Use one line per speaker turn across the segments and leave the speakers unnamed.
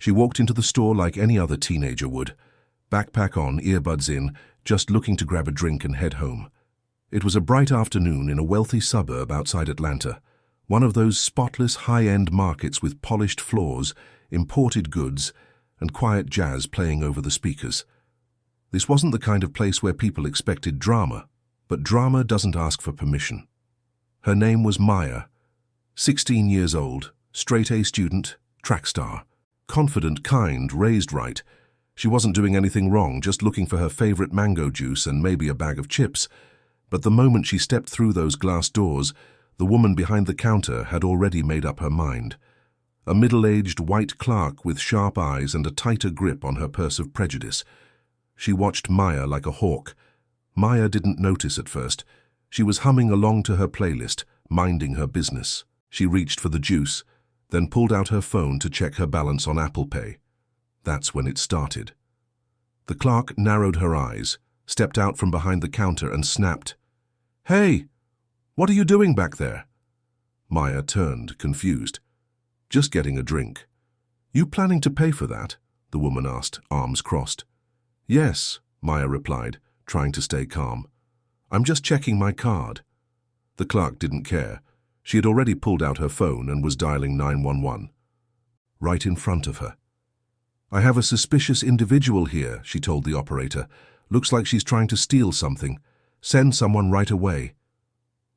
She walked into the store like any other teenager would, backpack on, earbuds in, just looking to grab a drink and head home. It was a bright afternoon in a wealthy suburb outside Atlanta, one of those spotless high-end markets with polished floors, imported goods, and quiet jazz playing over the speakers. This wasn't the kind of place where people expected drama, but drama doesn't ask for permission. Her name was Maya, 16 years old, straight-A student, track star. Confident, kind, raised right. She wasn't doing anything wrong, just looking for her favorite mango juice and maybe a bag of chips. But the moment she stepped through those glass doors, the woman behind the counter had already made up her mind. A middle-aged white clerk with sharp eyes and a tighter grip on her purse of prejudice. She watched Maya like a hawk. Maya didn't notice at first. She was humming along to her playlist, minding her business. She reached for the juice, then pulled out her phone to check her balance on Apple Pay. That's when it started. The clerk narrowed her eyes, stepped out from behind the counter and snapped, "Hey, what are you doing back there?" Maya turned, confused. "Just getting a drink." "You planning to pay for that?" the woman asked, arms crossed. "Yes," Maya replied, trying to stay calm. "I'm just checking my card." The clerk didn't care. She had already pulled out her phone and was dialing 911. Right in front of her. "I have a suspicious individual here," she told the operator. "Looks like she's trying to steal something. Send someone right away."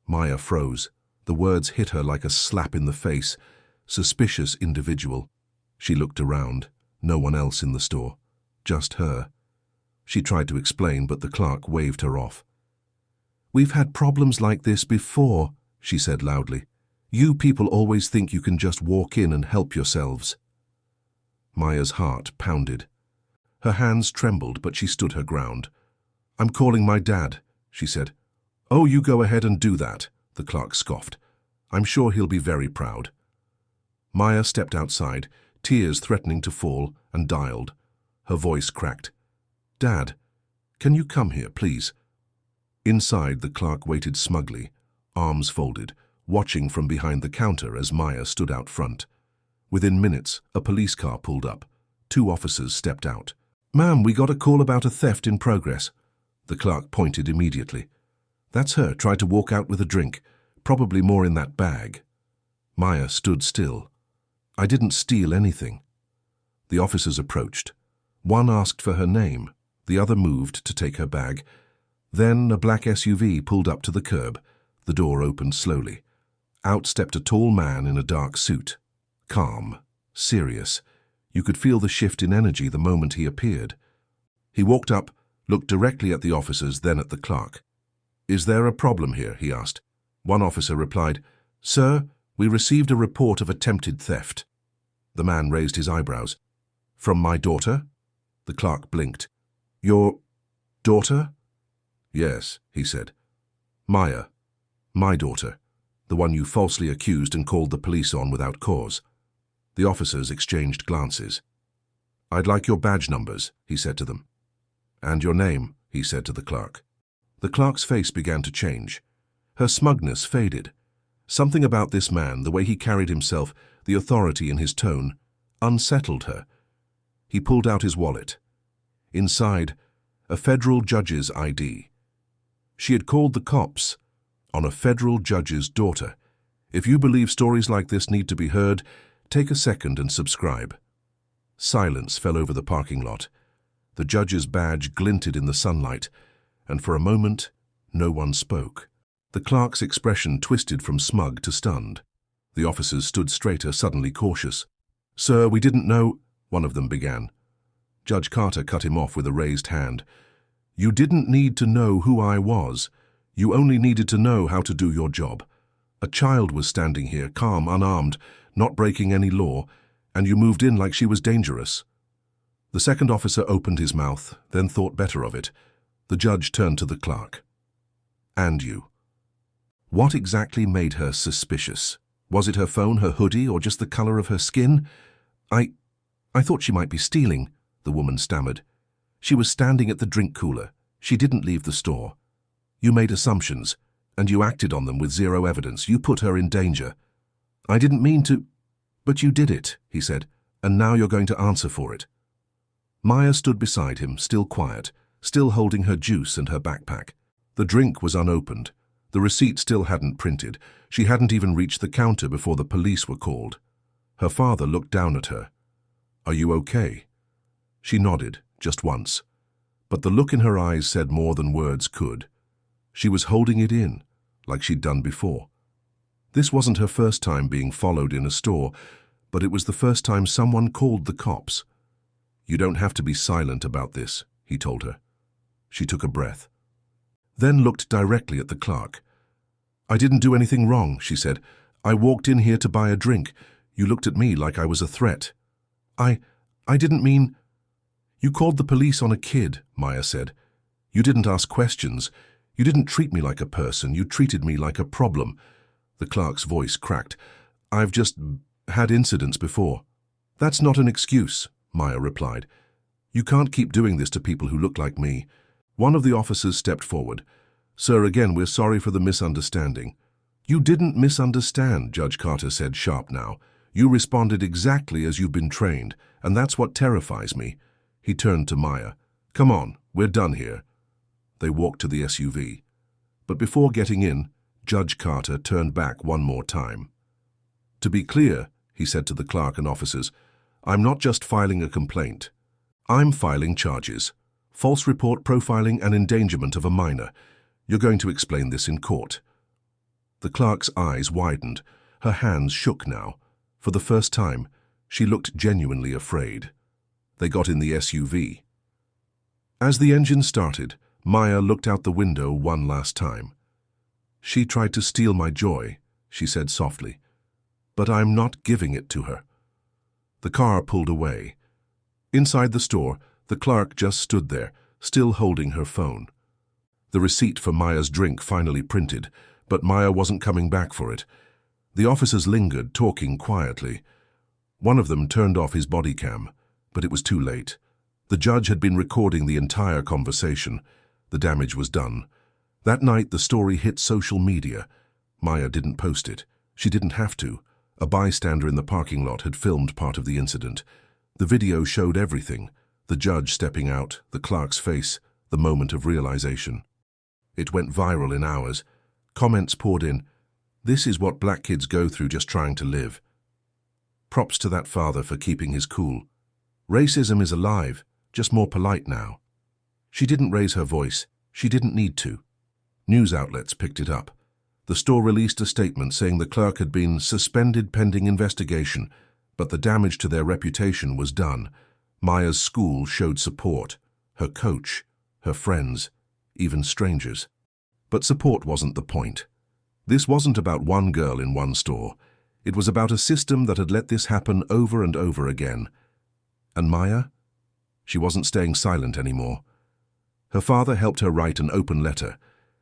Maya froze. The words hit her like a slap in the face. Suspicious individual. She looked around. No one else in the store. Just her. She tried to explain, but the clerk waved her off. "We've had problems like this before," she said loudly. "You people always think you can just walk in and help yourselves." Maya's heart pounded. Her hands trembled, but she stood her ground. "I'm calling my dad," she said. "Oh, you go ahead and do that," the clerk scoffed. "I'm sure he'll be very proud." Maya stepped outside, tears threatening to fall, and dialed. Her voice cracked. "Dad, can you come here, please?" Inside, the clerk waited smugly, arms folded, watching from behind the counter as Maya stood out front. Within minutes, a police car pulled up. 2 officers stepped out. "Ma'am, we got a call about a theft in progress." The clerk pointed immediately. "That's her, tried to walk out with a drink. Probably more in that bag." Maya stood still. "I didn't steal anything." The officers approached. One asked for her name. The other moved to take her bag. Then a black SUV pulled up to the curb. The door opened slowly. Out stepped a tall man in a dark suit. Calm, serious. You could feel the shift in energy the moment he appeared. He walked up, looked directly at the officers, then at the clerk. "Is there a problem here?" he asked. One officer replied, "Sir, we received a report of attempted theft." The man raised his eyebrows. "From my daughter?" The clerk blinked. "Your daughter?" "Yes," he said. "Maya, my daughter, the one you falsely accused and called the police on without cause." The officers exchanged glances. "I'd like your badge numbers," he said to them. "And your name," he said to the clerk. The clerk's face began to change. Her smugness faded. Something about this man, the way he carried himself, the authority in his tone, unsettled her. He pulled out his wallet. Inside, a federal judge's ID. She had called the cops on a federal judge's daughter. If you believe stories like this need to be heard, take a second and subscribe. Silence fell over the parking lot. The judge's badge glinted in the sunlight, and for a moment, no one spoke. The clerk's expression twisted from smug to stunned. The officers stood straighter, suddenly cautious. "Sir, we didn't know," one of them began. Judge Carter cut him off with a raised hand. "You didn't need to know who I was. You only needed to know how to do your job. A child was standing here, calm, unarmed, not breaking any law, and you moved in like she was dangerous." The second officer opened his mouth, then thought better of it. The judge turned to the clerk. "And you. What exactly made her suspicious? Was it her phone, her hoodie, or just the color of her skin?" I thought she might be stealing," the woman stammered. "She was standing at the drink cooler. She didn't leave the store. You made assumptions, and you acted on them with zero evidence. You put her in danger." "I didn't mean to." "But you did it," he said. And now you're going to answer for it." Maya stood beside him, still quiet, still holding her juice and her backpack. The drink was unopened. The receipt still hadn't printed. She hadn't even reached the counter before the police were called. Her father looked down at her. "Are you okay?" She nodded, just once. But the look in her eyes said more than words could. She was holding it in, like she'd done before. This wasn't her first time being followed in a store, but it was the first time someone called the cops. "You don't have to be silent about this," he told her. She took a breath, then looked directly at the clerk. "I didn't do anything wrong," she said. "I walked in here to buy a drink. You looked at me like I was a threat." I didn't mean—" "You called the police on a kid," Maya said. "You didn't ask questions. You didn't treat me like a person. You treated me like a problem." The clerk's voice cracked. "I've just had incidents before." "That's not an excuse," Maya replied. "You can't keep doing this to people who look like me." One of the officers stepped forward. "Sir, again, we're sorry for the misunderstanding." "You didn't misunderstand," Judge Carter said, sharp now. "You responded exactly as you've been trained, and that's what terrifies me." He turned to Maya. "Come on, we're done here." They walked to the SUV. But before getting in, Judge Carter turned back one more time. "To be clear," he said to the clerk and officers, "I'm not just filing a complaint. I'm filing charges. False report, profiling, and endangerment of a minor. You're going to explain this in court." The clerk's eyes widened. Her hands shook now. For the first time, she looked genuinely afraid. They got in the SUV. As the engine started, Maya looked out the window one last time. "She tried to steal my joy," she said softly. "But I'm not giving it to her." The car pulled away. Inside the store, the clerk just stood there, still holding her phone. The receipt for Maya's drink finally printed, but Maya wasn't coming back for it. The officers lingered, talking quietly. One of them turned off his body cam, but it was too late. The judge had been recording the entire conversation. The damage was done. That night, the story hit social media. Maya didn't post it. She didn't have to. A bystander in the parking lot had filmed part of the incident. The video showed everything: the judge stepping out, the clerk's face, the moment of realization. It went viral in hours. Comments poured in. "This is what black kids go through just trying to live." "Props to that father for keeping his cool." "Racism is alive, just more polite now." She didn't raise her voice. She didn't need to. News outlets picked it up. The store released a statement saying the clerk had been suspended pending investigation, but the damage to their reputation was done. Maya's school showed support. Her coach, her friends, even strangers. But support wasn't the point. This wasn't about one girl in one store. It was about a system that had let this happen over and over again. And Maya? She wasn't staying silent anymore. Her father helped her write an open letter.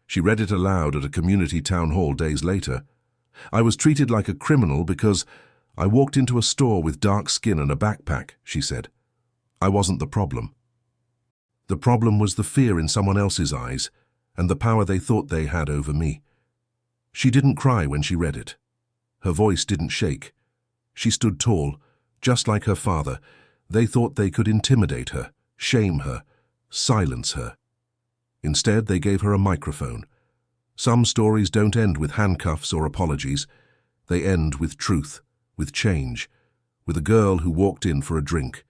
She read it aloud at a community town hall days later. "I was treated like a criminal because I walked into a store with dark skin and a backpack," she said. "I wasn't the problem. The problem was the fear in someone else's eyes and the power they thought they had over me." She didn't cry when she read it. Her voice didn't shake. She stood tall, just like her father. They thought they could intimidate her, shame her, silence her. Instead, they gave her a microphone. Some stories don't end with handcuffs or apologies. They end with truth, with change, with a girl who walked in for a drink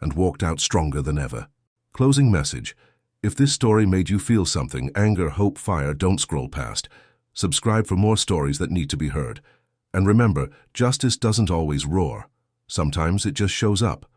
and walked out stronger than ever. Closing message. If this story made you feel something, anger, hope, fire, don't scroll past. Subscribe for more stories that need to be heard. And remember, justice doesn't always roar. Sometimes it just shows up.